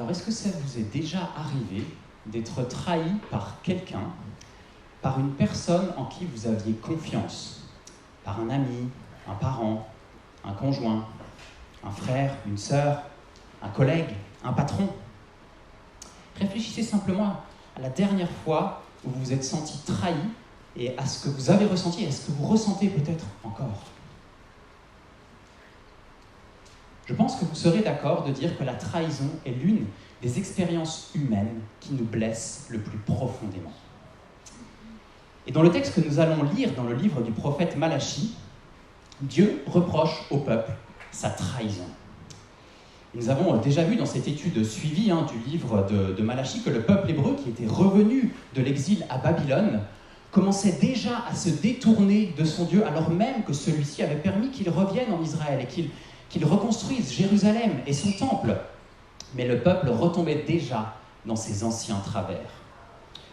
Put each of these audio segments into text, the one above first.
Alors, est-ce que ça vous est déjà arrivé d'être trahi par quelqu'un, par une personne en qui vous aviez confiance, par un ami, un parent, un conjoint, un frère, une sœur, un collègue, un patron? Réfléchissez simplement à la dernière fois où vous vous êtes senti trahi et à ce que vous avez ressenti et à ce que vous ressentez peut-être encore. Je pense que vous serez d'accord de dire que la trahison est l'une des expériences humaines qui nous blessent le plus profondément. Et dans le texte que nous allons lire dans le livre du prophète Malachie, Dieu reproche au peuple sa trahison. Et nous avons déjà vu dans cette étude suivie du livre de Malachie que le peuple hébreu qui était revenu de l'exil à Babylone commençait déjà à se détourner de son Dieu alors même que celui-ci avait permis qu'il revienne en Israël et qu'il reconstruise Jérusalem et son temple. Mais le peuple retombait déjà dans ses anciens travers.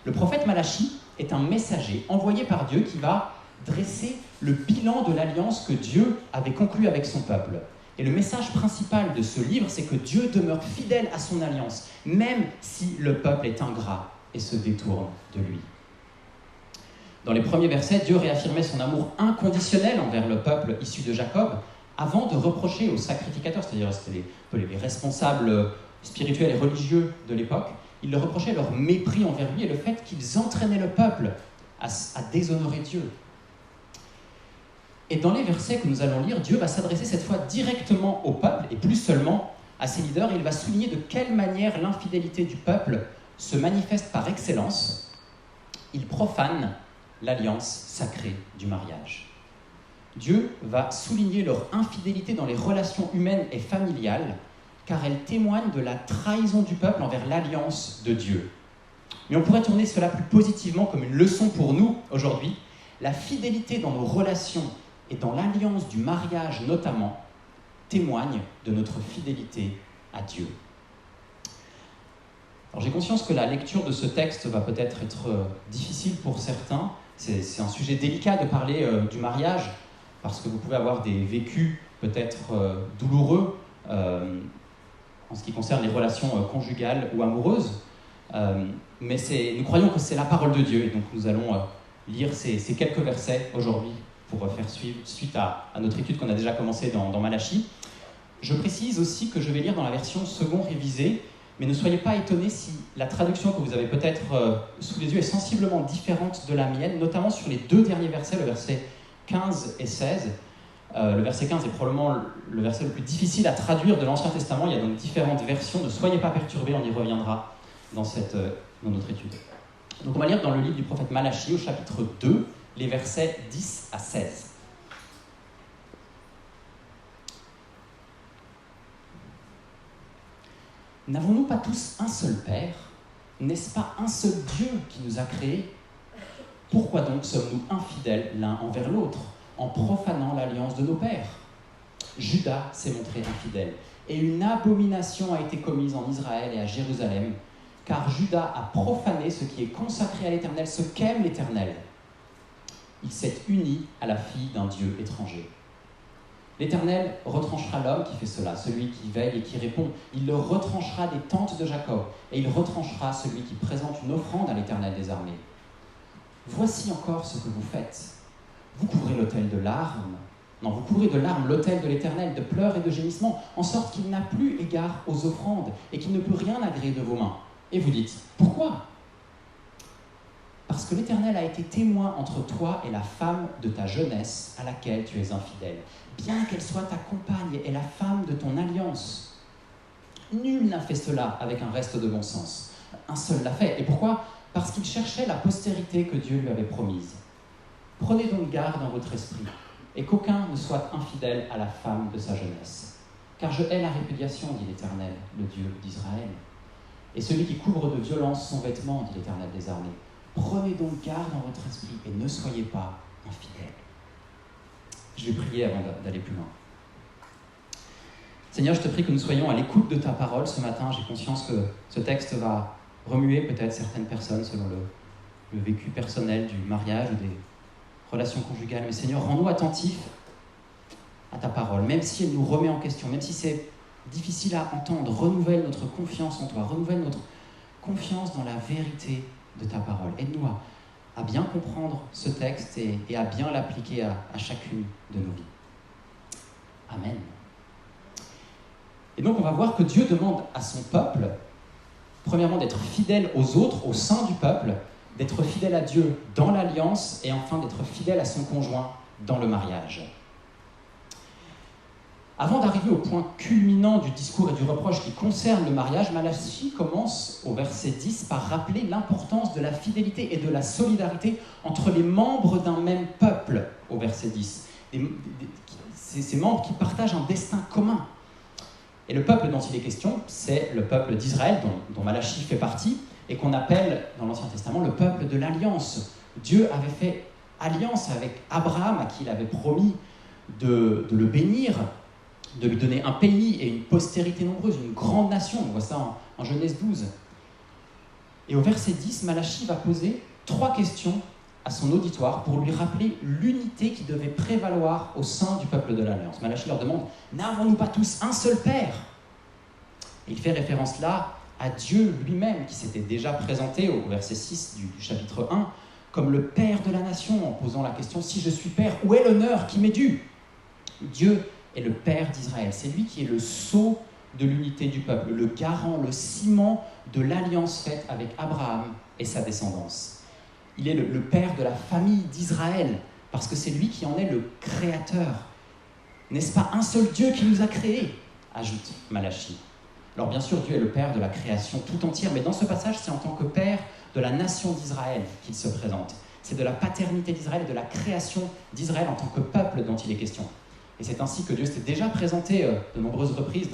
Le prophète Malachie est un messager envoyé par Dieu qui va dresser le bilan de l'alliance que Dieu avait conclue avec son peuple. Et le message principal de ce livre, c'est que Dieu demeure fidèle à son alliance, même si le peuple est ingrat et se détourne de lui. Dans les premiers versets, Dieu réaffirmait son amour inconditionnel envers le peuple issu de Jacob, avant de reprocher aux sacrificateurs, c'est-à-dire c'était les responsables spirituels et religieux de l'époque, il leur reprochait leur mépris envers lui et le fait qu'ils entraînaient le peuple à déshonorer Dieu. Et dans les versets que nous allons lire, Dieu va s'adresser cette fois directement au peuple et plus seulement à ses leaders. Il va souligner de quelle manière l'infidélité du peuple se manifeste par excellence. Il profane l'alliance sacrée du mariage. Dieu va souligner leur infidélité dans les relations humaines et familiales, car elle témoigne de la trahison du peuple envers l'alliance de Dieu. Mais on pourrait tourner cela plus positivement comme une leçon pour nous aujourd'hui. La fidélité dans nos relations et dans l'alliance du mariage notamment témoigne de notre fidélité à Dieu. Alors j'ai conscience que la lecture de ce texte va peut-être être difficile pour certains. C'est un sujet délicat de parler du mariage, parce que vous pouvez avoir des vécus peut-être douloureux en ce qui concerne les relations conjugales ou amoureuses. Mais nous croyons que c'est la parole de Dieu, et donc nous allons lire ces quelques versets aujourd'hui pour faire suite à notre étude qu'on a déjà commencée dans Malachie. Je précise aussi que je vais lire dans la version second révisée, mais ne soyez pas étonnés si la traduction que vous avez peut-être sous les yeux est sensiblement différente de la mienne, notamment sur les deux derniers versets, le verset 15 et 16. Le verset 15 est probablement le verset le plus difficile à traduire de l'Ancien Testament. Il y a donc différentes versions. Ne soyez pas perturbés, on y reviendra dans notre étude. Donc on va lire dans le livre du prophète Malachie, au chapitre 2, les versets 10 à 16. N'avons-nous pas tous un seul Père? N'est-ce pas un seul Dieu qui nous a créés? Pourquoi donc sommes-nous infidèles l'un envers l'autre, en profanant l'alliance de nos pères? Juda s'est montré infidèle, et une abomination a été commise en Israël et à Jérusalem, car Juda a profané ce qui est consacré à l'Éternel, ce qu'aime l'Éternel. Il s'est uni à la fille d'un Dieu étranger. L'Éternel retranchera l'homme qui fait cela, celui qui veille et qui répond. Il le retranchera des tentes de Jacob, et il retranchera celui qui présente une offrande à l'Éternel des armées. Voici encore ce que vous faites. Vous couvrez l'autel de larmes. Non, vous couvrez de larmes l'autel de l'Éternel, de pleurs et de gémissements, en sorte qu'il n'a plus égard aux offrandes et qu'il ne peut rien agréer de vos mains. Et vous dites, pourquoi? Parce que l'Éternel a été témoin entre toi et la femme de ta jeunesse à laquelle tu es infidèle, bien qu'elle soit ta compagne et la femme de ton alliance. Nul n'a fait cela avec un reste de bon sens. Un seul l'a fait. Et pourquoi? Parce qu'il cherchait la postérité que Dieu lui avait promise. Prenez donc garde dans votre esprit, et qu'aucun ne soit infidèle à la femme de sa jeunesse. Car je hais la répudiation, dit l'Éternel, le Dieu d'Israël. Et celui qui couvre de violence son vêtement, dit l'Éternel des armées. Prenez donc garde dans votre esprit, et ne soyez pas infidèles. Je vais prier avant d'aller plus loin. Seigneur, je te prie que nous soyons à l'écoute de ta parole ce matin. J'ai conscience que ce texte va remuer peut-être certaines personnes selon le vécu personnel du mariage ou des relations conjugales. Mais Seigneur, rends-nous attentifs à ta parole, même si elle nous remet en question, même si c'est difficiles à entendre. Renouvelle notre confiance en toi, renouvelle notre confiance dans la vérité de ta parole. Aide-nous à bien comprendre ce texte et à bien l'appliquer à chacune de nos vies. Amen. Et donc on va voir que Dieu demande à son peuple, premièrement, d'être fidèle aux autres, au sein du peuple, d'être fidèle à Dieu dans l'alliance et enfin d'être fidèle à son conjoint dans le mariage. Avant d'arriver au point culminant du discours et du reproche qui concerne le mariage, Malachie commence au verset 10 par rappeler l'importance de la fidélité et de la solidarité entre les membres d'un même peuple, au verset 10. Ces membres qui partagent un destin commun. Et le peuple dont il est question, c'est le peuple d'Israël, dont Malachie fait partie, et qu'on appelle dans l'Ancien Testament le peuple de l'Alliance. Dieu avait fait alliance avec Abraham, à qui il avait promis de le bénir, de lui donner un pays et une postérité nombreuse, une grande nation. On voit ça en Genèse 12. Et au verset 10, Malachie va poser 3 questions à son auditoire pour lui rappeler l'unité qui devait prévaloir au sein du peuple de l'Alliance. Malachie leur demande « N'avons-nous pas tous un seul Père ?» Il fait référence là à Dieu lui-même, qui s'était déjà présenté au verset 6 du chapitre 1 comme le Père de la nation, en posant la question « Si je suis Père, où est l'honneur qui m'est dû ?» Dieu est le Père d'Israël. C'est lui qui est le sceau de l'unité du peuple, le garant, le ciment de l'alliance faite avec Abraham et sa descendance. Il est le Père de la famille d'Israël, parce que c'est lui qui en est le créateur. N'est-ce pas un seul Dieu qui nous a créés ? Ajoute Malachie. Alors bien sûr, Dieu est le Père de la création tout entière, mais dans ce passage, c'est en tant que Père de la nation d'Israël qu'il se présente. C'est de la paternité d'Israël et de la création d'Israël en tant que peuple dont il est question. Et c'est ainsi que Dieu s'était déjà présenté de nombreuses reprises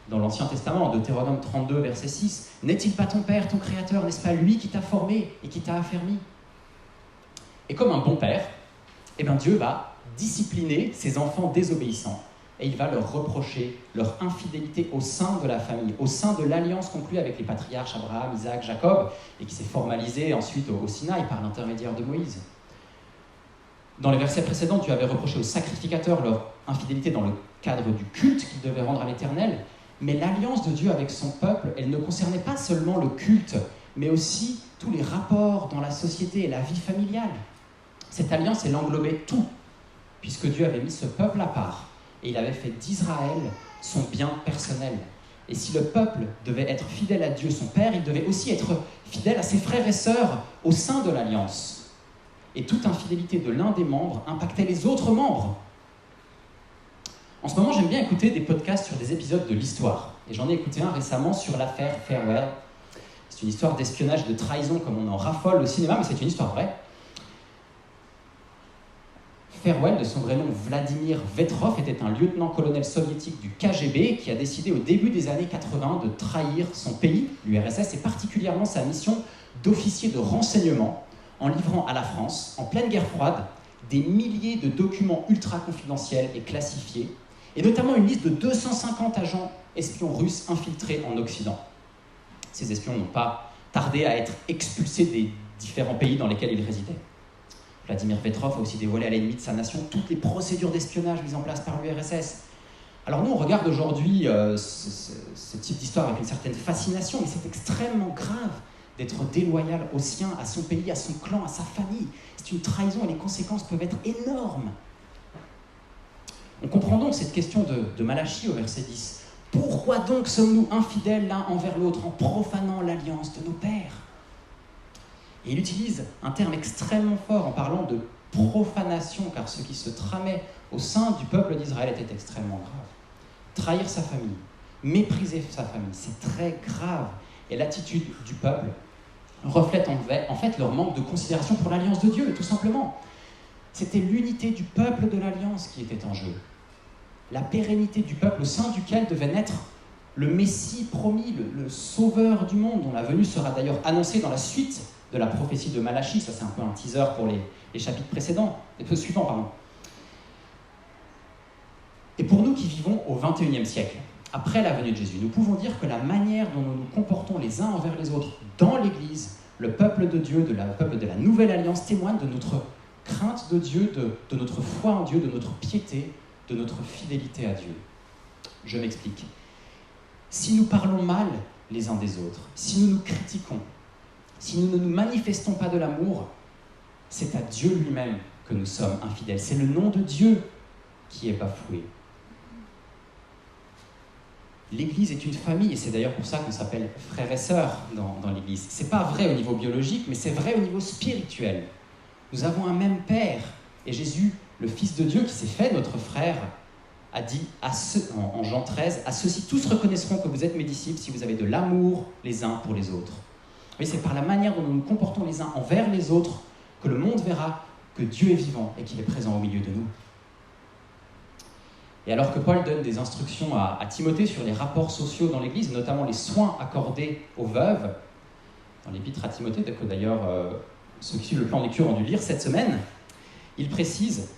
dans l'Ancien Testament, en Deutéronome 32, verset 6. « N'est-il pas ton Père, ton Créateur ? N'est-ce pas lui qui t'a formé et qui t'a affermi ?» Et comme un bon père, Dieu va discipliner ses enfants désobéissants et il va leur reprocher leur infidélité au sein de la famille, au sein de l'alliance conclue avec les patriarches Abraham, Isaac, Jacob, et qui s'est formalisée ensuite au Sinaï par l'intermédiaire de Moïse. Dans les versets précédents, Dieu avait reproché aux sacrificateurs leur infidélité dans le cadre du culte qu'ils devaient rendre à l'Éternel, mais l'alliance de Dieu avec son peuple, elle ne concernait pas seulement le culte, mais aussi tous les rapports dans la société et la vie familiale. Cette alliance, elle englobait tout, puisque Dieu avait mis ce peuple à part, et il avait fait d'Israël son bien personnel. Et si le peuple devait être fidèle à Dieu, son Père, il devait aussi être fidèle à ses frères et sœurs au sein de l'alliance. Et toute infidélité de l'un des membres impactait les autres membres. En ce moment, j'aime bien écouter des podcasts sur des épisodes de l'histoire. Et j'en ai écouté un récemment sur l'affaire Farewell. C'est une histoire d'espionnage et de trahison comme on en raffole au cinéma, mais c'est une histoire vraie. Farewell, de son vrai nom Vladimir Vetrov, était un lieutenant-colonel soviétique du KGB qui a décidé au début des années 80 de trahir son pays, l'URSS, et particulièrement sa mission d'officier de renseignement, en livrant à la France, en pleine guerre froide, des milliers de documents ultra confidentiels et classifiés, et notamment une liste de 250 agents espions russes infiltrés en Occident. Ces espions n'ont pas tardé à être expulsés des différents pays dans lesquels ils résidaient. Vladimir Petrov a aussi dévoilé à l'ennemi de sa nation toutes les procédures d'espionnage mises en place par l'URSS. Alors nous, on regarde aujourd'hui ce type d'histoire avec une certaine fascination, mais c'est extrêmement grave d'être déloyal aux siens, à son pays, à son clan, à sa famille. C'est une trahison et les conséquences peuvent être énormes. On comprend donc cette question de Malachie au verset 10. Pourquoi donc sommes-nous infidèles l'un envers l'autre en profanant l'alliance de nos pères ? Et il utilise un terme extrêmement fort en parlant de profanation, car ce qui se tramait au sein du peuple d'Israël était extrêmement grave. Trahir sa famille, mépriser sa famille, c'est très grave. Et l'attitude du peuple reflète en fait leur manque de considération pour l'alliance de Dieu, tout simplement. C'était l'unité du peuple de l'alliance qui était en jeu. La pérennité du peuple au sein duquel devait naître le Messie promis, le sauveur du monde, dont la venue sera d'ailleurs annoncée dans la suite de la prophétie de Malachie. Ça, c'est un peu un teaser pour les chapitres suivants. Et pour nous qui vivons au XXIe siècle, après la venue de Jésus, nous pouvons dire que la manière dont nous nous comportons les uns envers les autres dans l'Église, le peuple de Dieu, le peuple de la Nouvelle Alliance, témoigne de notre crainte de Dieu, de notre foi en Dieu, de notre piété, de notre fidélité à Dieu. Je m'explique. Si nous parlons mal les uns des autres, si nous nous critiquons, si nous ne nous manifestons pas de l'amour, c'est à Dieu lui-même que nous sommes infidèles. C'est le nom de Dieu qui est bafoué. L'Église est une famille, et c'est d'ailleurs pour ça qu'on s'appelle frères et sœurs dans l'Église. Ce n'est pas vrai au niveau biologique, mais c'est vrai au niveau spirituel. Nous avons un même Père, et Jésus, le Fils de Dieu qui s'est fait notre frère, a dit en Jean 13, « À ceux-ci tous reconnaîtront que vous êtes mes disciples si vous avez de l'amour les uns pour les autres. » Oui, c'est par la manière dont nous nous comportons les uns envers les autres que le monde verra que Dieu est vivant et qu'il est présent au milieu de nous. Et alors que Paul donne des instructions à Timothée sur les rapports sociaux dans l'Église, notamment les soins accordés aux veuves, dans l'épître à Timothée, que d'ailleurs ceux qui suivent le plan de lecture ont dû lire cette semaine, il précise,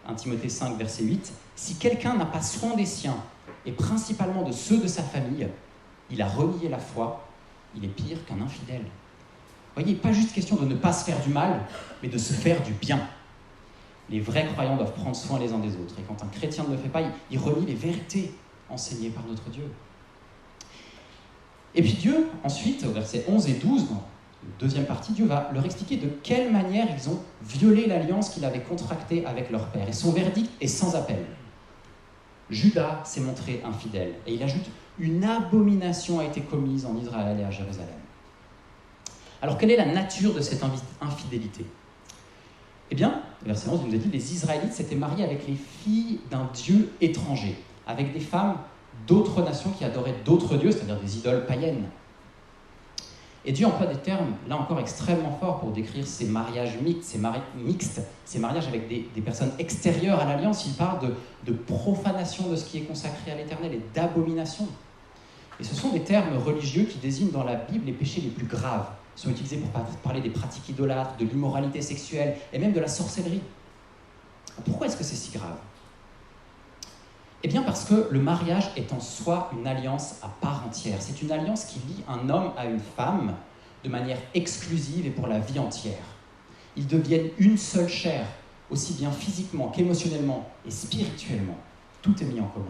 1 Timothée 5, verset 8, « Si quelqu'un n'a pas soin des siens, et principalement de ceux de sa famille, il a renié la foi, il est pire qu'un infidèle. » Vous voyez, pas juste question de ne pas se faire du mal, mais de se faire du bien. Les vrais croyants doivent prendre soin les uns des autres. Et quand un chrétien ne le fait pas, il renie les vérités enseignées par notre Dieu. Et puis Dieu, ensuite, au verset 11 et 12, dans la deuxième partie, Dieu va leur expliquer de quelle manière ils ont violé l'alliance qu'il avait contractée avec leur père. Et son verdict est sans appel. Judas s'est montré infidèle. Et il ajoute, une abomination a été commise en Israël et à Jérusalem. Alors, quelle est la nature de cette infidélité ? Eh bien, verset 11, il nous a dit, les Israélites s'étaient mariés avec les filles d'un dieu étranger, avec des femmes d'autres nations qui adoraient d'autres dieux, c'est-à-dire des idoles païennes. Et Dieu emploie des termes, là encore, extrêmement forts pour décrire ces mariages mixtes, ces mariages avec des personnes extérieures à l'alliance. Il parle de profanation de ce qui est consacré à l'Éternel et d'abomination. Et ce sont des termes religieux qui désignent dans la Bible les péchés les plus graves. Ils sont utilisés pour parler des pratiques idolâtres, de l'immoralité sexuelle et même de la sorcellerie. Pourquoi est-ce que c'est si grave ? Eh bien parce que le mariage est en soi une alliance à part entière. C'est une alliance qui lie un homme à une femme de manière exclusive et pour la vie entière. Ils deviennent une seule chair, aussi bien physiquement qu'émotionnellement et spirituellement. Tout est mis en commun.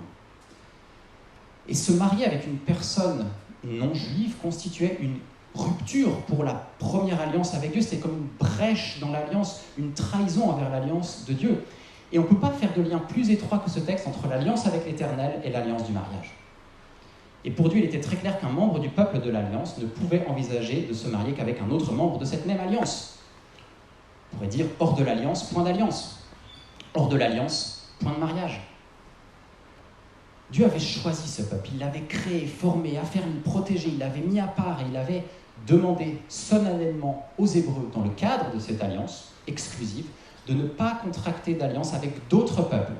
Et se marier avec une personne non juive constituait une rupture pour la première alliance avec Dieu. C'était comme une brèche dans l'alliance, une trahison envers l'alliance de Dieu. Et on ne peut pas faire de lien plus étroit que ce texte entre l'alliance avec l'Éternel et l'alliance du mariage. Et pour Dieu, il était très clair qu'un membre du peuple de l'alliance ne pouvait envisager de se marier qu'avec un autre membre de cette même alliance. On pourrait dire hors de l'alliance, point d'alliance. Hors de l'alliance, point de mariage. Dieu avait choisi ce peuple, il l'avait créé, formé, affermi, protégé, il l'avait mis à part et il avait demandé solennellement aux Hébreux, dans le cadre de cette alliance exclusive, de ne pas contracter d'alliance avec d'autres peuples,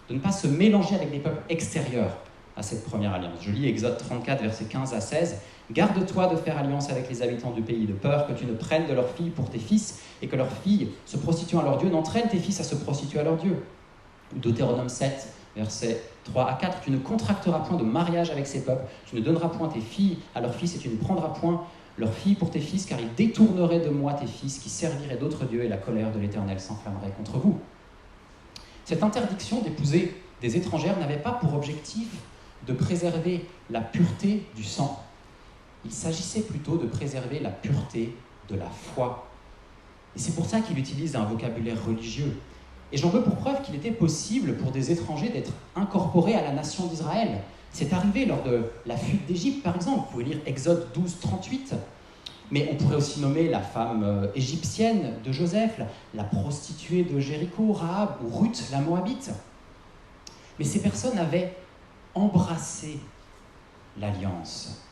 de ne pas se mélanger avec des peuples extérieurs à cette première alliance. Je lis Exode 34, versets 15 à 16. « Garde-toi de faire alliance avec les habitants du pays, de peur que tu ne prennes de leurs filles pour tes fils et que leurs filles, se prostituant à leur Dieu, n'entraînent tes fils à se prostituer à leur Dieu. » Deutéronome 7, versets 3 à 4. « Tu ne contracteras point de mariage avec ces peuples, tu ne donneras point tes filles à leurs fils et tu ne prendras point leurs filles pour tes fils, car ils détourneraient de moi tes fils qui serviraient d'autres dieux et la colère de l'Éternel s'enflammerait contre vous. » Cette interdiction d'épouser des étrangères n'avait pas pour objectif de préserver la pureté du sang. Il s'agissait plutôt de préserver la pureté de la foi. Et c'est pour ça qu'il utilise un vocabulaire religieux. Et j'en veux pour preuve qu'il était possible pour des étrangers d'être incorporés à la nation d'Israël. C'est arrivé lors de la fuite d'Égypte, par exemple. Vous pouvez lire Exode 12, 38. Mais on pourrait aussi nommer la femme égyptienne de Joseph, la prostituée de Jéricho, Rahab, ou Ruth, la Moabite. Mais ces personnes avaient embrassé l'alliance.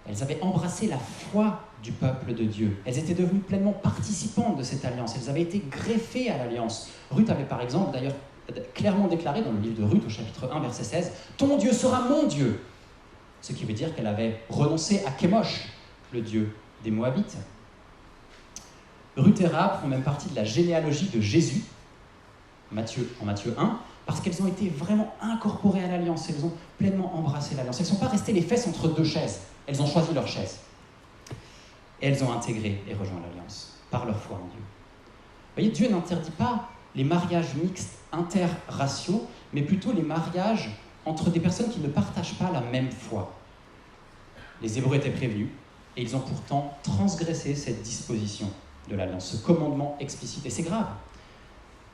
Elles avaient embrassé la foi du peuple de Dieu. Elles étaient devenues pleinement participantes de cette alliance. Elles avaient été greffées à l'alliance. Ruth avait par exemple d'ailleurs clairement déclaré dans le livre de Ruth au chapitre 1 verset 16 « Ton Dieu sera mon Dieu ». Ce qui veut dire qu'elle avait renoncé à Kémosh, le dieu des Moabites. Ruth et Rahab font même partie de la généalogie de Jésus, en Matthieu 1, parce qu'elles ont été vraiment incorporées à l'alliance, elles ont pleinement embrassé l'alliance. Elles ne sont pas restées les fesses entre deux chaises, elles ont choisi leur chaise. Et elles ont intégré et rejoint l'alliance par leur foi en Dieu. Vous voyez, Dieu n'interdit pas les mariages mixtes interraciaux, mais plutôt les mariages entre des personnes qui ne partagent pas la même foi. Les Hébreux étaient prévenus, et ils ont pourtant transgressé cette disposition de l'Alliance, ce commandement explicite. Et c'est grave,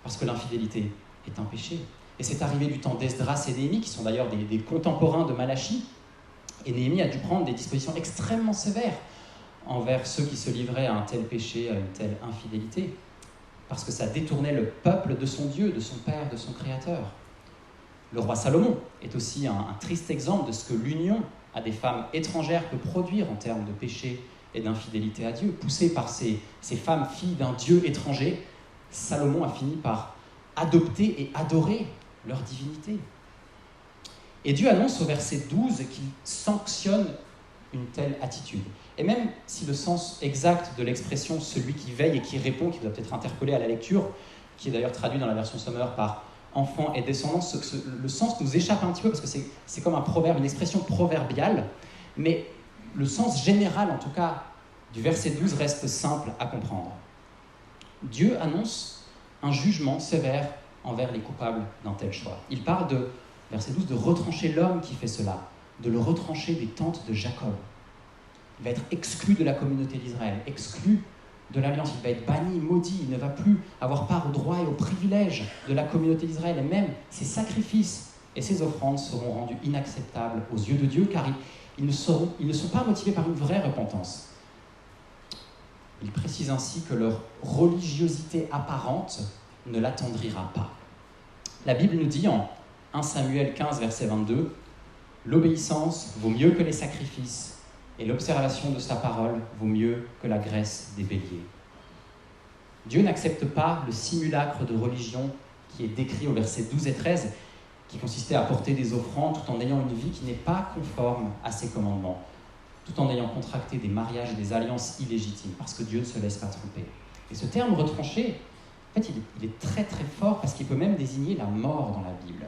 parce que l'infidélité est un péché. Et c'est arrivé du temps d'Esdras et Néhémie, qui sont d'ailleurs des contemporains de Malachie. Et Néhémie a dû prendre des dispositions extrêmement sévères envers ceux qui se livraient à un tel péché, à une telle infidélité, parce que ça détournait le peuple de son Dieu, de son Père, de son Créateur. Le roi Salomon est aussi un triste exemple de ce que l'union à des femmes étrangères peut produire en termes de péché et d'infidélité à Dieu. Poussé par ces femmes filles d'un Dieu étranger, Salomon a fini par adopter et adorer leur divinité. Et Dieu annonce au verset 12 qu'il sanctionne une telle attitude. Et même si le sens exact de l'expression « celui qui veille et qui répond », qui vous a peut-être interpellé à la lecture, qui est d'ailleurs traduit dans la version Sommer par « enfant et descendant », le sens nous échappe un petit peu parce que c'est comme un proverbe, une expression proverbiale, mais le sens général, en tout cas, du verset 12 reste simple à comprendre. Dieu annonce un jugement sévère envers les coupables d'un tel choix. Il parle de, verset 12, de retrancher l'homme qui fait cela, de le retrancher des tentes de Jacob. Il va être exclu de la communauté d'Israël, exclu de l'Alliance, il va être banni, maudit, il ne va plus avoir part aux droits et aux privilèges de la communauté d'Israël, et même ses sacrifices et ses offrandes seront rendus inacceptables aux yeux de Dieu, car ils ne sont pas motivés par une vraie repentance. Il précise ainsi que leur religiosité apparente ne l'attendrira pas. La Bible nous dit en 1 Samuel 15, verset 22, « L'obéissance vaut mieux que les sacrifices, et l'observation de sa parole vaut mieux que la graisse des béliers. » Dieu n'accepte pas le simulacre de religion qui est décrit au verset 12 et 13, qui consistait à apporter des offrandes tout en ayant une vie qui n'est pas conforme à ses commandements, tout en ayant contracté des mariages et des alliances illégitimes, parce que Dieu ne se laisse pas tromper. Et ce terme retranché, en fait, il est très très fort parce qu'il peut même désigner la mort dans la Bible.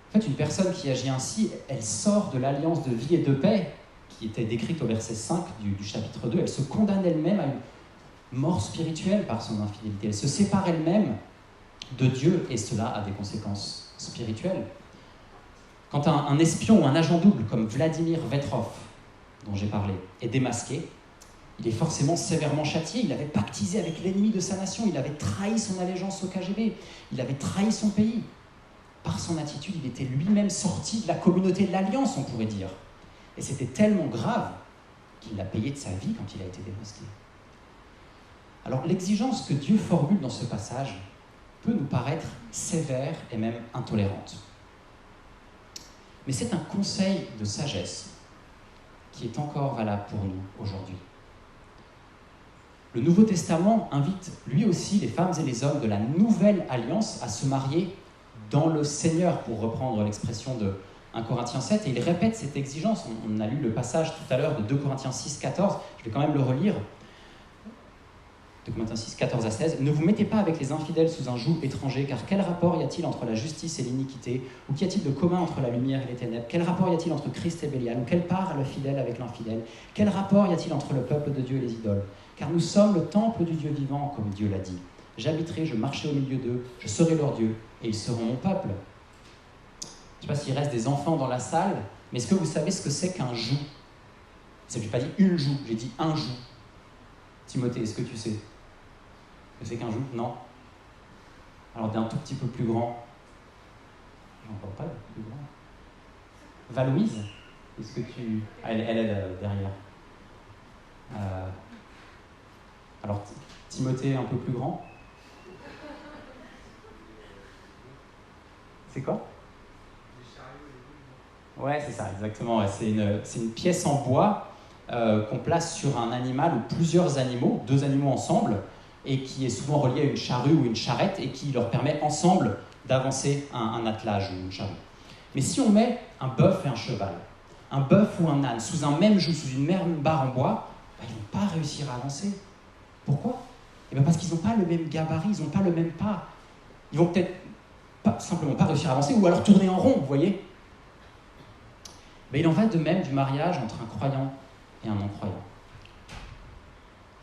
En fait, une personne qui agit ainsi, elle sort de l'alliance de vie et de paix qui était décrite au verset 5 du chapitre 2. Elle se condamne elle-même à une mort spirituelle par son infidélité. Elle se sépare elle-même de Dieu et cela a des conséquences spirituelles. Quand un espion ou un agent double comme Vladimir Vetrov, dont j'ai parlé, est démasqué, il est forcément sévèrement châtié. Il avait pactisé avec l'ennemi de sa nation, il avait trahi son allégeance au KGB, il avait trahi son pays. Par son attitude, il était lui-même sorti de la communauté de l'Alliance, on pourrait dire. Et c'était tellement grave qu'il l'a payé de sa vie quand il a été démasqué. Alors l'exigence que Dieu formule dans ce passage peut nous paraître sévère et même intolérante. Mais c'est un conseil de sagesse qui est encore valable pour nous aujourd'hui. Le Nouveau Testament invite lui aussi les femmes et les hommes de la nouvelle alliance à se marier dans le Seigneur, pour reprendre l'expression de 1 Corinthiens 7, et il répète cette exigence. On a lu le passage tout à l'heure de 2 Corinthiens 6, 14, je vais quand même le relire. 2 Corinthiens 6, 14 à 16. « Ne vous mettez pas avec les infidèles sous un joug étranger, car quel rapport y a-t-il entre la justice et l'iniquité? Ou qu'y a-t-il de commun entre la lumière et les ténèbres? Quel rapport y a-t-il entre Christ et Bélial? Ou quelle part a le fidèle avec l'infidèle? Quel rapport y a-t-il entre le peuple de Dieu et les idoles? Car nous sommes le temple du Dieu vivant, comme Dieu l'a dit. J'habiterai, je marcherai au milieu d'eux, je serai leur Dieu, et ils seront mon peuple. » Je ne sais pas s'il reste des enfants dans la salle, mais est-ce que vous savez ce que c'est qu'un joug? Je n'ai pas dit une joue, j'ai dit un joug. Timothée, est-ce que tu sais ce que c'est qu'un joug? Non. Alors, d'un tout petit peu plus grand. Je n'en parle pas, plus grand. Valoïse, est-ce que tu... Elle est derrière. Alors, Timothée, un peu plus grand. C'est quoi? Ouais, c'est ça, exactement. Ouais. C'est une pièce en bois qu'on place sur un animal ou plusieurs animaux, 2 animaux ensemble, et qui est souvent relié à une charrue ou une charrette et qui leur permet ensemble d'avancer un attelage ou une charrue. Mais si on met un bœuf et un cheval, un bœuf ou un âne sous un même joug, sous une même barre en bois, ils ne vont pas réussir à avancer. Pourquoi? Parce qu'ils n'ont pas le même gabarit, ils n'ont pas le même pas. Ils vont peut-être simplement pas réussir à avancer, ou alors tourner en rond, vous voyez. Il en va de même du mariage entre un croyant et un non-croyant.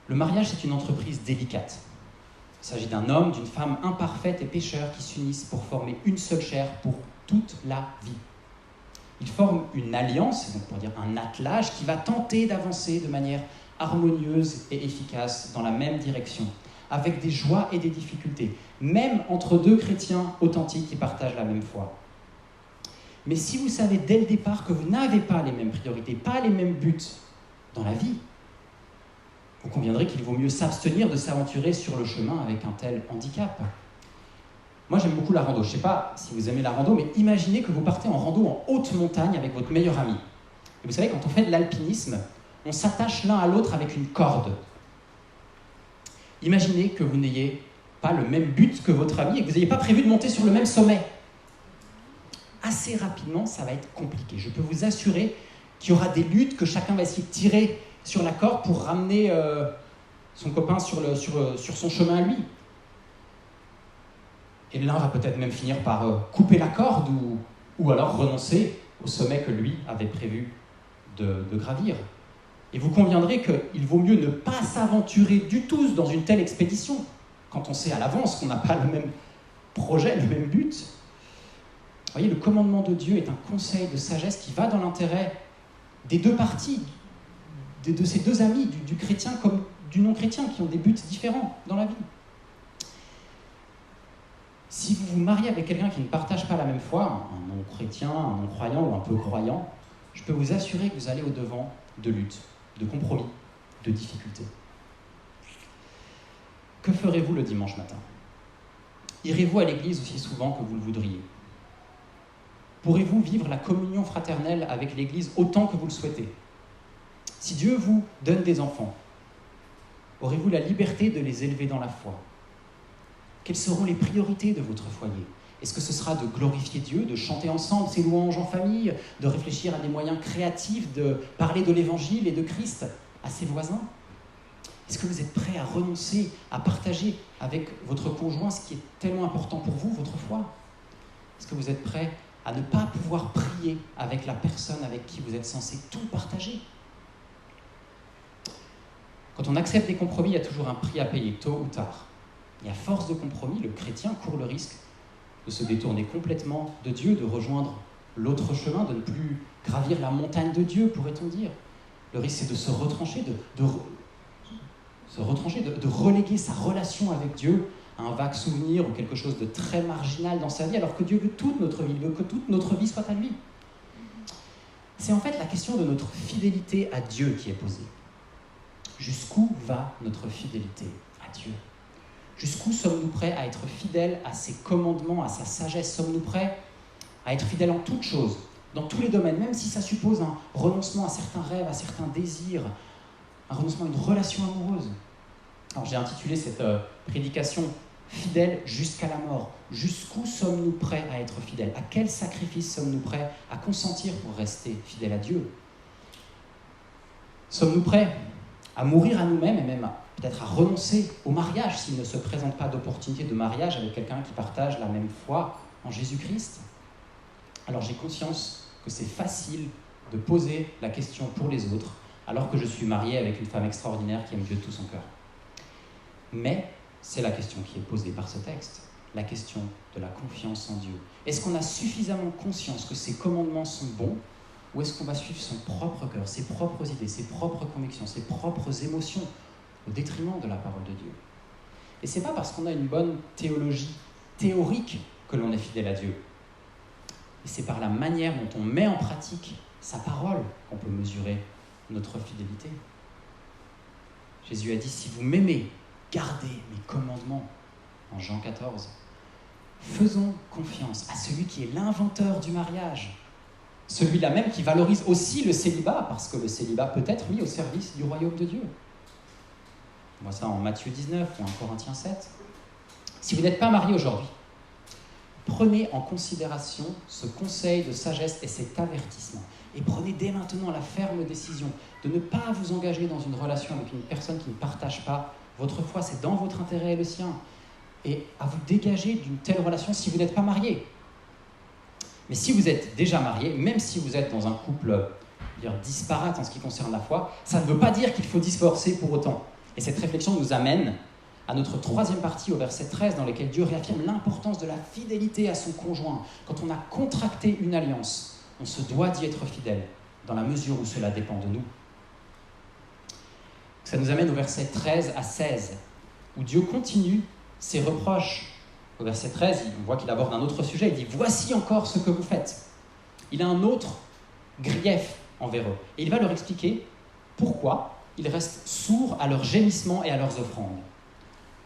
Le mariage, c'est une entreprise délicate. Il s'agit d'un homme, d'une femme imparfaite et pécheur qui s'unissent pour former une seule chair, pour toute la vie. Ils forment une alliance, donc pour dire un attelage, qui va tenter d'avancer de manière harmonieuse et efficace dans la même direction, avec des joies et des difficultés, même entre deux chrétiens authentiques qui partagent la même foi. Mais si vous savez dès le départ que vous n'avez pas les mêmes priorités, pas les mêmes buts dans la vie, vous conviendrez qu'il vaut mieux s'abstenir de s'aventurer sur le chemin avec un tel handicap. Moi, j'aime beaucoup la rando. Je ne sais pas si vous aimez la rando, mais imaginez que vous partez en rando en haute montagne avec votre meilleur ami. Et vous savez, quand on fait de l'alpinisme, on s'attache l'un à l'autre avec une corde. Imaginez que vous n'ayez pas le même but que votre ami et que vous n'ayez pas prévu de monter sur le même sommet. Assez rapidement, ça va être compliqué. Je peux vous assurer qu'il y aura des luttes, que chacun va essayer de tirer sur la corde pour ramener son copain sur son chemin à lui. Et l'un va peut-être même finir par couper la corde ou alors renoncer au sommet que lui avait prévu de gravir. Et vous conviendrez qu'il vaut mieux ne pas s'aventurer du tout dans une telle expédition quand on sait à l'avance qu'on n'a pas le même projet, le même but. Vous voyez, le commandement de Dieu est un conseil de sagesse qui va dans l'intérêt des deux parties, de ces deux amis, du chrétien comme du non-chrétien, qui ont des buts différents dans la vie. Si vous vous mariez avec quelqu'un qui ne partage pas la même foi, un non-chrétien, un non-croyant ou un peu croyant, je peux vous assurer que vous allez au-devant de luttes, de compromis, de difficultés. Que ferez-vous le dimanche matin ? Irez-vous à l'église aussi souvent que vous le voudriez ? Pourrez-vous vivre la communion fraternelle avec l'église autant que vous le souhaitez ? Si Dieu vous donne des enfants, aurez-vous la liberté de les élever dans la foi ? Quelles seront les priorités de votre foyer ? Est-ce que ce sera de glorifier Dieu, de chanter ensemble ses louanges en famille, de réfléchir à des moyens créatifs, de parler de l'Évangile et de Christ à ses voisins ? Est-ce que vous êtes prêts à renoncer, à partager avec votre conjoint ce qui est tellement important pour vous, votre foi ? Est-ce que vous êtes prêts à ne pas pouvoir prier avec la personne avec qui vous êtes censé tout partager ? Quand on accepte des compromis, il y a toujours un prix à payer, tôt ou tard. Et à force de compromis, le chrétien court le risque de se détourner complètement de Dieu, de rejoindre l'autre chemin, de ne plus gravir la montagne de Dieu, pourrait-on dire. Le risque, c'est de se retrancher, de reléguer sa relation avec Dieu à un vague souvenir ou quelque chose de très marginal dans sa vie, alors que Dieu veut toute notre vie, il veut que toute notre vie soit à lui. C'est en fait la question de notre fidélité à Dieu qui est posée. Jusqu'où va notre fidélité à Dieu ? Jusqu'où sommes-nous prêts à être fidèles à ses commandements, à sa sagesse ? Sommes-nous prêts à être fidèles en toutes choses, dans tous les domaines, même si ça suppose un renoncement à certains rêves, à certains désirs, un renoncement à une relation amoureuse ? Alors j'ai intitulé cette prédication « Fidèles jusqu'à la mort ». Jusqu'où sommes-nous prêts à être fidèles ? À quel sacrifice sommes-nous prêts à consentir pour rester fidèles à Dieu ? Sommes-nous prêts à mourir à nous-mêmes et même peut-être à renoncer au mariage s'il ne se présente pas d'opportunité de mariage avec quelqu'un qui partage la même foi en Jésus-Christ ? Alors j'ai conscience que c'est facile de poser la question pour les autres alors que je suis marié avec une femme extraordinaire qui aime Dieu de tout son cœur. Mais c'est la question qui est posée par ce texte, la question de la confiance en Dieu. Est-ce qu'on a suffisamment conscience que ses commandements sont bons ? Ou est-ce qu'on va suivre son propre cœur, ses propres idées, ses propres convictions, ses propres émotions, au détriment de la parole de Dieu ? Et ce n'est pas parce qu'on a une bonne théologie théorique que l'on est fidèle à Dieu. Et c'est par la manière dont on met en pratique sa parole qu'on peut mesurer notre fidélité. Jésus a dit « Si vous m'aimez, gardez mes commandements » en Jean 14. Faisons confiance à celui qui est l'inventeur du mariage, celui-là même qui valorise aussi le célibat, parce que le célibat peut être mis au service du royaume de Dieu. On voit ça en Matthieu 19 ou en Corinthiens 7. Si vous n'êtes pas marié aujourd'hui, prenez en considération ce conseil de sagesse et cet avertissement. Et prenez dès maintenant la ferme décision de ne pas vous engager dans une relation avec une personne qui ne partage pas votre foi. C'est dans votre intérêt et le sien. Et à vous dégager d'une telle relation si vous n'êtes pas marié. Mais si vous êtes déjà marié, même si vous êtes dans un couple disparate en ce qui concerne la foi, ça ne veut pas dire qu'il faut divorcer pour autant. Et cette réflexion nous amène à notre troisième partie, au verset 13, dans lequel Dieu réaffirme l'importance de la fidélité à son conjoint. Quand on a contracté une alliance, on se doit d'y être fidèle, dans la mesure où cela dépend de nous. Ça nous amène au verset 13 à 16, où Dieu continue ses reproches. Au verset 13, on voit qu'il aborde un autre sujet. Il dit « Voici encore ce que vous faites ». Il a un autre grief envers eux. Et il va leur expliquer pourquoi ils restent sourds à leurs gémissements et à leurs offrandes.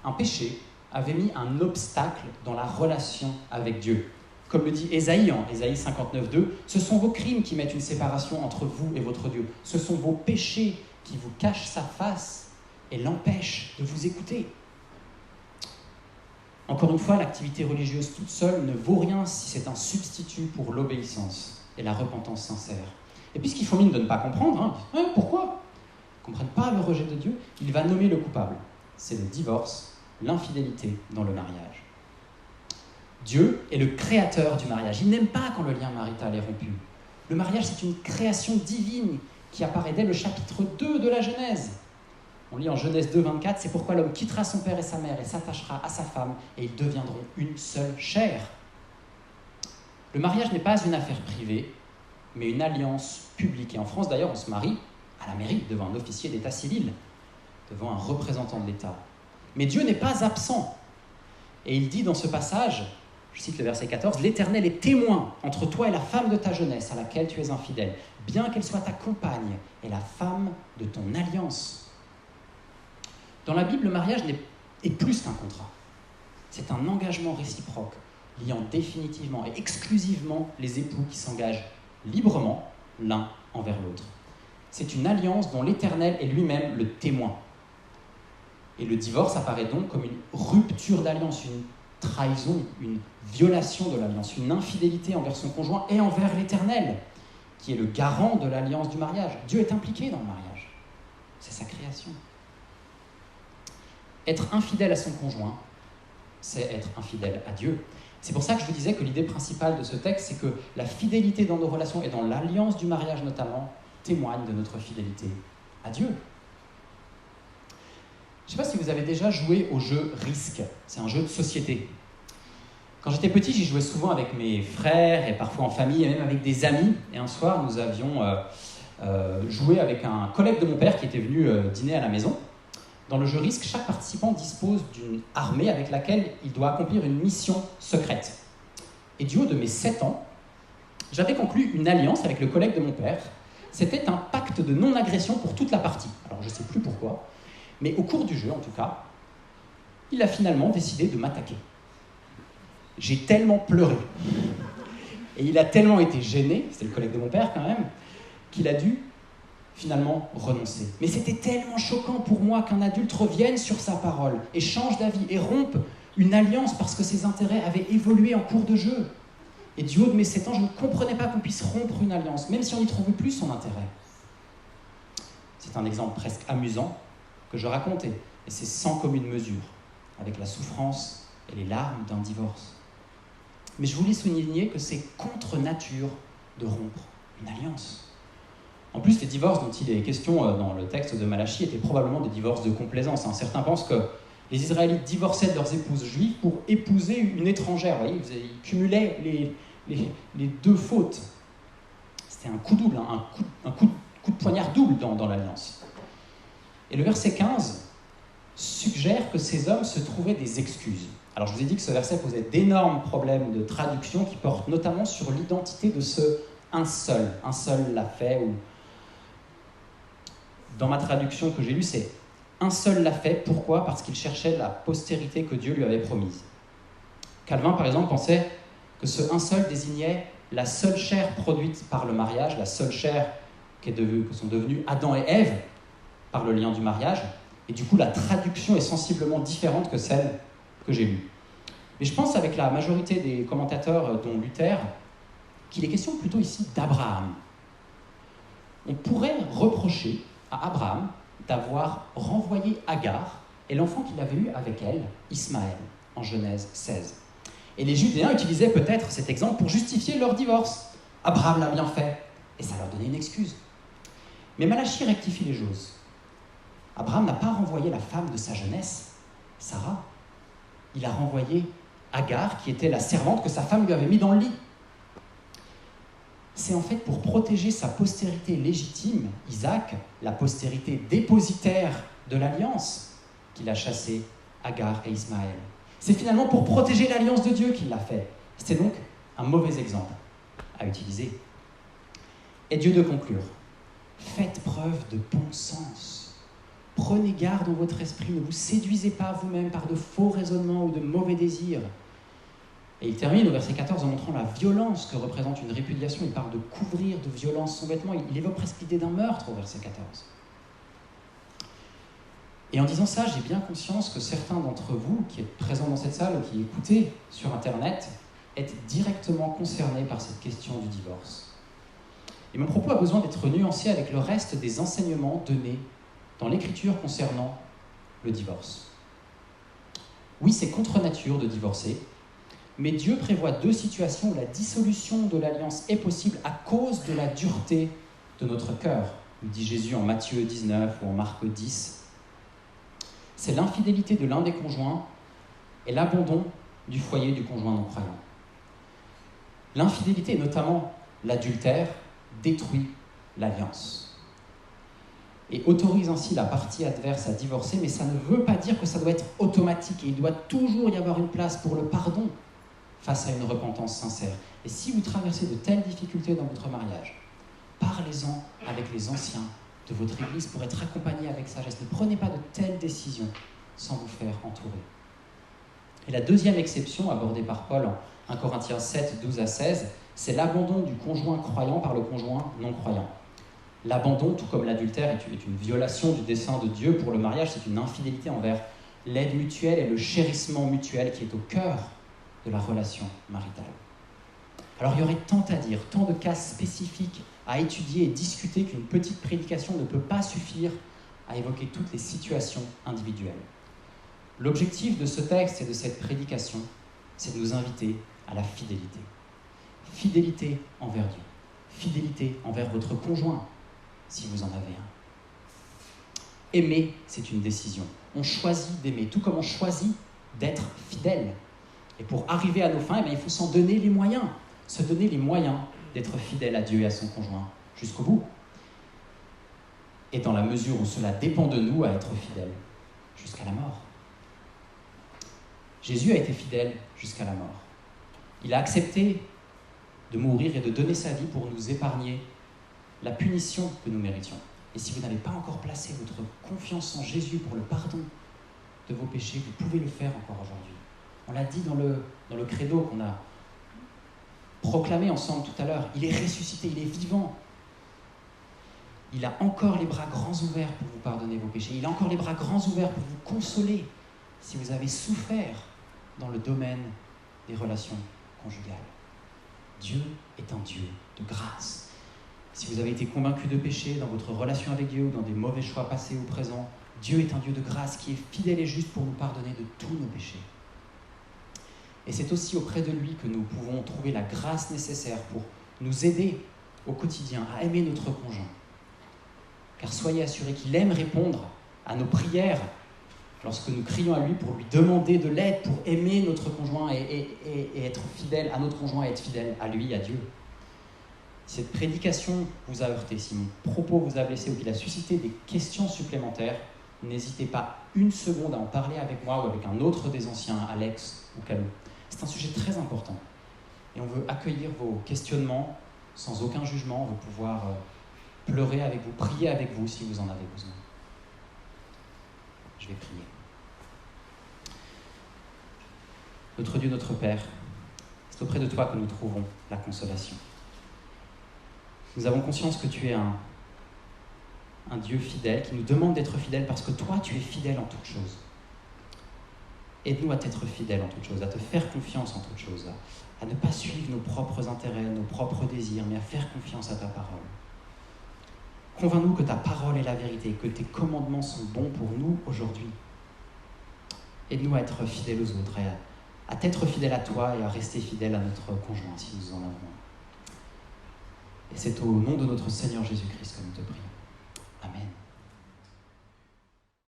Un péché avait mis un obstacle dans la relation avec Dieu. Comme le dit Ésaïe en Ésaïe 59,2, « Ce sont vos crimes qui mettent une séparation entre vous et votre Dieu. Ce sont vos péchés qui vous cachent sa face et l'empêchent de vous écouter. » Encore une fois, l'activité religieuse toute seule ne vaut rien si c'est un substitut pour l'obéissance et la repentance sincère. Et puisqu'ils font mine de ne pas comprendre, pourquoi ils ne comprennent pas le rejet de Dieu, il va nommer le coupable. C'est le divorce, l'infidélité dans le mariage. Dieu est le créateur du mariage. Il n'aime pas quand le lien marital est rompu. Le mariage, c'est une création divine qui apparaît dès le chapitre 2 de la Genèse. On lit en Genèse 2, 24, « C'est pourquoi l'homme quittera son père et sa mère et s'attachera à sa femme, et ils deviendront une seule chair. » Le mariage n'est pas une affaire privée, mais une alliance publique. Et en France, d'ailleurs, on se marie à la mairie, devant un officier d'état civil, devant un représentant de l'État. Mais Dieu n'est pas absent. Et il dit dans ce passage, je cite le verset 14, « L'Éternel est témoin entre toi et la femme de ta jeunesse, à laquelle tu es infidèle, bien qu'elle soit ta compagne et la femme de ton alliance. » Dans la Bible, le mariage est plus qu'un contrat. C'est un engagement réciproque, liant définitivement et exclusivement les époux qui s'engagent librement l'un envers l'autre. C'est une alliance dont l'Éternel est lui-même le témoin. Et le divorce apparaît donc comme une rupture d'alliance, une trahison, une violation de l'alliance, une infidélité envers son conjoint et envers l'Éternel, qui est le garant de l'alliance du mariage. Dieu est impliqué dans le mariage. C'est sa création. Être infidèle à son conjoint, c'est être infidèle à Dieu. C'est pour ça que je vous disais que l'idée principale de ce texte, c'est que la fidélité dans nos relations et dans l'alliance du mariage notamment, témoigne de notre fidélité à Dieu. Je ne sais pas si vous avez déjà joué au jeu Risque. C'est un jeu de société. Quand j'étais petit, j'y jouais souvent avec mes frères et parfois en famille et même avec des amis. Et un soir, nous avions joué avec un collègue de mon père qui était venu dîner à la maison. Dans le jeu Risque, chaque participant dispose d'une armée avec laquelle il doit accomplir une mission secrète. Et du haut de mes 7 ans, j'avais conclu une alliance avec le collègue de mon père. C'était un pacte de non-agression pour toute la partie. Alors je ne sais plus pourquoi, mais au cours du jeu en tout cas, il a finalement décidé de m'attaquer. J'ai tellement pleuré, et il a tellement été gêné, c'était le collègue de mon père quand même, qu'il a dû finalement renoncer. Mais c'était tellement choquant pour moi qu'un adulte revienne sur sa parole et change d'avis et rompe une alliance parce que ses intérêts avaient évolué en cours de jeu. Et du haut de mes 7 ans, je ne comprenais pas qu'on puisse rompre une alliance, même si on n'y trouvait plus son intérêt. C'est un exemple presque amusant que je racontais, et c'est sans commune mesure avec la souffrance et les larmes d'un divorce. Mais je voulais souligner que c'est contre nature de rompre une alliance. En plus, les divorces dont il est question dans le texte de Malachie étaient probablement des divorces de complaisance. Certains pensent que les Israélites divorçaient de leurs épouses juives pour épouser une étrangère. Vous voyez, ils cumulaient les deux fautes. C'était un coup double, un coup de poignard double dans l'alliance. Et le verset 15 suggère que ces hommes se trouvaient des excuses. Alors je vous ai dit que ce verset posait d'énormes problèmes de traduction qui portent notamment sur l'identité de ce un seul l'a fait, ou dans ma traduction que j'ai lue, c'est un seul l'a fait. Pourquoi ? Parce qu'il cherchait la postérité que Dieu lui avait promise. Calvin, par exemple, pensait que ce un seul désignait la seule chair produite par le mariage, la seule chair que sont devenus Adam et Ève par le lien du mariage. Et du coup, la traduction est sensiblement différente que celle que j'ai lue. Mais je pense, avec la majorité des commentateurs, dont Luther, qu'il est question plutôt ici d'Abraham. On pourrait reprocher à Abraham d'avoir renvoyé Agar et l'enfant qu'il avait eu avec elle, Ismaël, en Genèse 16. Et les Judéens utilisaient peut-être cet exemple pour justifier leur divorce. Abraham l'a bien fait, et ça leur donnait une excuse. Mais Malachie rectifie les choses. Abraham n'a pas renvoyé la femme de sa jeunesse, Sarah. Il a renvoyé Agar, qui était la servante que sa femme lui avait mis dans le lit. C'est en fait pour protéger sa postérité légitime, Isaac, la postérité dépositaire de l'alliance, qu'il a chassé Agar et Ismaël. C'est finalement pour protéger l'alliance de Dieu qu'il l'a fait. C'était donc un mauvais exemple à utiliser. Et Dieu de conclure, faites preuve de bon sens. Prenez garde dans votre esprit, ne vous séduisez pas vous-même par de faux raisonnements ou de mauvais désirs. Et il termine au verset 14 en montrant la violence que représente une répudiation. Il parle de couvrir de violence son vêtement. Il évoque presque l'idée d'un meurtre au verset 14. Et en disant ça, j'ai bien conscience que certains d'entre vous qui êtes présents dans cette salle ou qui écoutez sur Internet êtes directement concernés par cette question du divorce. Et mon propos a besoin d'être nuancé avec le reste des enseignements donnés dans l'Écriture concernant le divorce. Oui, c'est contre nature de divorcer, mais Dieu prévoit 2 situations où la dissolution de l'alliance est possible à cause de la dureté de notre cœur, nous dit Jésus en Matthieu 19 ou en Marc 10. C'est l'infidélité de l'un des conjoints et l'abandon du foyer du conjoint non-croyant. L'infidélité, et notamment l'adultère, détruit l'alliance et autorise ainsi la partie adverse à divorcer, mais ça ne veut pas dire que ça doit être automatique et il doit toujours y avoir une place pour le pardon face à une repentance sincère. Et si vous traversez de telles difficultés dans votre mariage, parlez-en avec les anciens de votre Église pour être accompagnés avec sagesse. Ne prenez pas de telles décisions sans vous faire entourer. Et la deuxième exception abordée par Paul en 1 Corinthiens 7, 12 à 16, c'est l'abandon du conjoint croyant par le conjoint non-croyant. L'abandon, tout comme l'adultère, est une violation du dessein de Dieu pour le mariage, c'est une infidélité envers l'aide mutuelle et le chérissement mutuel qui est au cœur de la relation maritale. Alors il y aurait tant à dire, tant de cas spécifiques à étudier et discuter qu'une petite prédication ne peut pas suffire à évoquer toutes les situations individuelles. L'objectif de ce texte et de cette prédication, c'est de nous inviter à la fidélité. Fidélité envers Dieu, fidélité envers votre conjoint, si vous en avez un. Aimer, c'est une décision. On choisit d'aimer, tout comme on choisit d'être fidèle. Et pour arriver à nos fins, il faut s'en donner les moyens, se donner les moyens d'être fidèle à Dieu et à son conjoint jusqu'au bout. Et dans la mesure où cela dépend de nous, à être fidèle jusqu'à la mort. Jésus a été fidèle jusqu'à la mort. Il a accepté de mourir et de donner sa vie pour nous épargner la punition que nous méritions. Et si vous n'avez pas encore placé votre confiance en Jésus pour le pardon de vos péchés, vous pouvez le faire encore aujourd'hui. On l'a dit dans le credo qu'on a proclamé ensemble tout à l'heure. Il est ressuscité, il est vivant. Il a encore les bras grands ouverts pour vous pardonner vos péchés. Il a encore les bras grands ouverts pour vous consoler si vous avez souffert dans le domaine des relations conjugales. Dieu est un Dieu de grâce. Si vous avez été convaincu de péché dans votre relation avec Dieu ou dans des mauvais choix passés ou présents, Dieu est un Dieu de grâce qui est fidèle et juste pour nous pardonner de tous nos péchés. Et c'est aussi auprès de lui que nous pouvons trouver la grâce nécessaire pour nous aider au quotidien à aimer notre conjoint. Car soyez assurés qu'il aime répondre à nos prières lorsque nous crions à lui pour lui demander de l'aide, pour aimer notre conjoint et être fidèle à notre conjoint et être fidèle à lui, à Dieu. Si cette prédication vous a heurté, si mon propos vous a blessé ou qu'il a suscité des questions supplémentaires, n'hésitez pas une seconde à en parler avec moi ou avec un autre des anciens, Alex ou Calou. C'est un sujet très important et on veut accueillir vos questionnements sans aucun jugement. On veut pouvoir pleurer avec vous, prier avec vous si vous en avez besoin. Je vais prier. Notre Dieu, notre Père, c'est auprès de toi que nous trouvons la consolation. Nous avons conscience que tu es un Dieu fidèle qui nous demande d'être fidèle parce que toi, tu es fidèle en toutes choses. Aide-nous à t'être fidèle en toutes choses, à te faire confiance en toutes choses, à ne pas suivre nos propres intérêts, nos propres désirs, mais à faire confiance à ta parole. Convainc-nous que ta parole est la vérité, que tes commandements sont bons pour nous aujourd'hui. Aide-nous à être fidèles aux autres, et à t'être fidèle à toi et à rester fidèle à notre conjoint si nous en avons. Et c'est au nom de notre Seigneur Jésus-Christ que nous te prions. Amen.